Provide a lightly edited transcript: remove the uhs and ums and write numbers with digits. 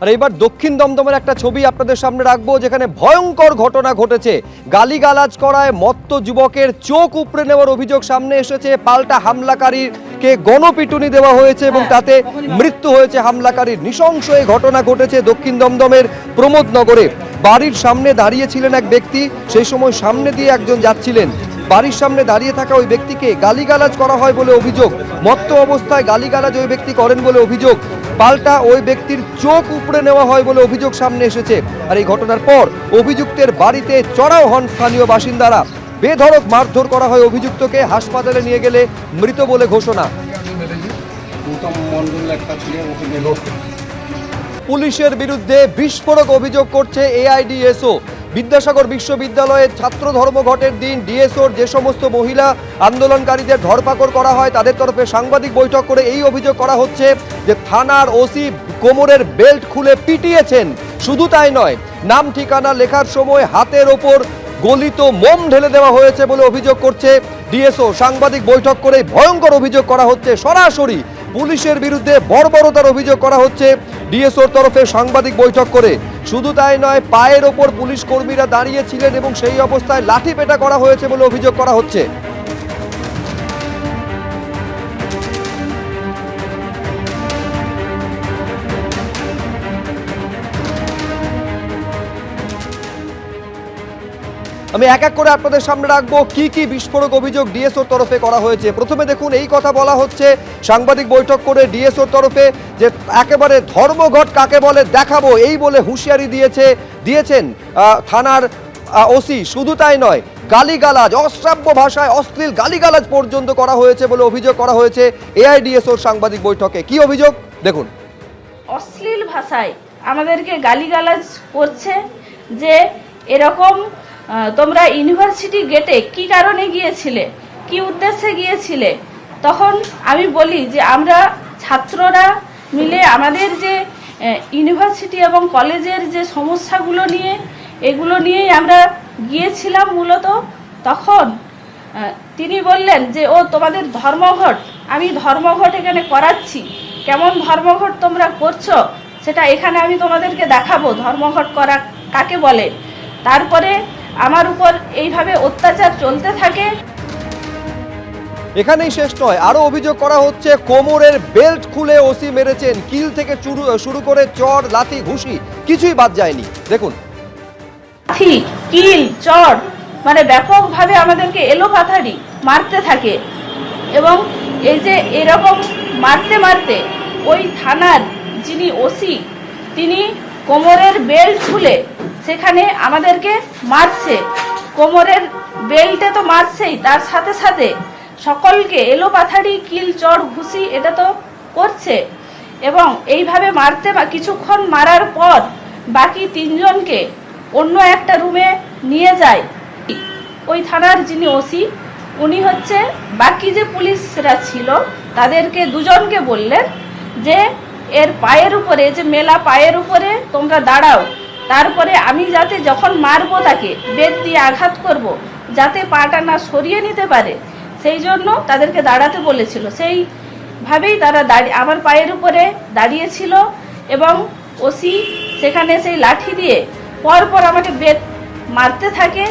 আর এবার দক্ষিণ দমদমের একটা ছবি আপনাদের সামনে রাখবো, যেখানে ভয়ঙ্কর ঘটনা ঘটেছে। গালিগালাজ করায় মত্ত যুবকের চোখ উপড়ে নেওয়ার অভিযোগ সামনে এসেছে। পাল্টা হামলাকারীকে গণপিটুনি দেওয়া হয়েছে এবং তাতে মৃত্যু হয়েছে হামলাকারীর। নৃশংস এই ঘটনা ঘটেছে দক্ষিণ দমদমের প্রমোদনগরে। বাড়ির সামনে দাঁড়িয়েছিলেন এক ব্যক্তি, সেই সময় সামনে দিয়ে একজন যাচ্ছিলেন। বাড়ির সামনে দাঁড়িয়ে থাকা ওই ব্যক্তিকে গালিগালাজ করা হয় বলে অভিযোগ। মত্ত অবস্থায় গালিগালাজ ওই ব্যক্তি করেন বলে অভিযোগ। পাল্টা ওই ব্যক্তির চোখ উপড়ে নেওয়া হয় বলে অভিযোগ সামনে এসেছে। আর এই ঘটনার পর অভিযুক্তের বাড়িতে চড়াও হন স্থানীয় বাসিন্দারা। বেধড়ক মারধর করা হয় অভিযুক্তকে। হাসপাতালে নিয়ে গেলে মৃত বলে ঘোষণা। পুলিশের বিরুদ্ধে বিস্ফোরক অভিযোগ করছে এআইডিএসও। বিদ্যাসাগর বিশ্ববিদ্যালয়ের ছাত্র ধর্মঘটের দিন ডিএসওর যে সমস্ত মহিলা আন্দোলনকারীদের ধরপাকড় করা হয়, তাদের তরফে সাংবাদিক বৈঠক করে এই অভিযোগ করা হচ্ছে যে থানার ওসি কোমরের বেল্ট খুলে পিটিয়েছেন। শুধু তাই নয়, নাম ঠিকানা লেখার সময় হাতের ওপর গলিত মোম ঢেলে দেওয়া হয়েছে বলে অভিযোগ করছে ডিএসও। সাংবাদিক বৈঠক করে ভয়ঙ্কর অভিযোগ করা হচ্ছে। সরাসরি পুলিশের বিরুদ্ধে বর্বরতার অভিযোগ করা হচ্ছে ডিএসওর তরফে সাংবাদিক বৈঠক করে। শুধু তাই নয়, পায়ের ওপর পুলিশ কর্মীরা দাঁড়িয়েছিলেন এবং সেই অবস্থায় লাঠি পেটা করা হয়েছে বলে অভিযোগ করা হচ্ছে। আমি এক এক করে আপনাদের সামনে রাখবো কি কি বিস্ফোরক অভিযোগ ডিএসওর তরফে করা হয়েছে। প্রথমে দেখুন, এই কথা বলা হচ্ছে সাংবাদিক বৈঠক করে ডিএসওর তরফে যে একেবারে ধর্মঘট কাকে বলে দেখাবো, এই বলে হুঁশিয়ারি দিয়েছেন থানার ওসি। শুধু তাই নয়, গালিগালাজ, অশ্রাব্য ভাষায় অশ্লীল গালিগালাজ পর্যন্ত করা হয়েছে বলে অভিযোগ করা হয়েছে এআইডিএসওর সাংবাদিক বৈঠকে। কি অভিযোগ দেখুন। অশ্লীল ভাষায় আমাদেরকে গালিগালাজ করছে যে এরকম তোমরা ইউনিভার্সিটি গেটে কি কারণে গিয়েছিলে, কি উদ্দেশ্যে গিয়েছিলে। তখন আমি বলি যে আমরা ছাত্ররা মিলে আমাদের যে ইউনিভার্সিটি এবং কলেজের যে সমস্যাগুলো নিয়ে, এগুলো নিয়েই আমরা গিয়েছিলাম মূলত। তখন তিনি বললেন যে ও তোমাদের ধর্মঘট, আমি ধর্মঘট এখানে করাচ্ছি, কেমন ধর্মঘট তোমরা করছো সেটা এখানে আমি তোমাদেরকে দেখাবো ধর্মঘট করা কাকে বলে। তারপরে আমার উপর এইভাবে অত্যাচার চলতে থাকে। এখানেই শেষ নয়, আরো অভিযোগ করা হচ্ছে কোমরের বেল্ট খুলে ওসি মেরেছেন। কিল থেকে শুরু করে চড়, লাথি, ঘুষি কিছুই বাদ যায়নি। দেখুন, লাথি, কিল, চড়, মানে ব্যাপকভাবে আমাদেরকে এলোপাথারি মারতে থাকে। এবং এই যে এরকম মারতে মারতে ওই থানার যিনি ওসি, তিনি কোমরের বেল্ট খুলে সেখানে আমাদেরকে মারছে। কোমরের বেল্টে তো মারছেই, তার সাথে সাথে সকলকে এলোপাথারি, কিল, চড়, ঘুষি এটা তো করছে। এবং এইভাবে মারতে কিছুক্ষণ মারার পর বাকি তিনজনকে অন্য একটা রুমে নিয়ে যায় ওই থানার যিনি ওসি। উনি হচ্ছে বাকি যে পুলিশরা ছিল তাদেরকে দুজনকে বললেন যে এর পায়ের উপরে, যে মেলা পায়ের উপরে তোমরা দাঁড়াও, তারপরে আমি যাতে যখন মারবো তাকে বেত দিয়ে আঘাত করব, যাতে পাটা না সরিয়ে নিতে পারে, সেই জন্য তাদেরকে দাঁড়াতে বলেছিল। সেইভাবেই তারা আমার পায়ের উপরে দাঁড়িয়েছিল এবং ওসি সেখানে সেই লাঠি দিয়ে পরপর আমাকে বেত মারতে থাকে।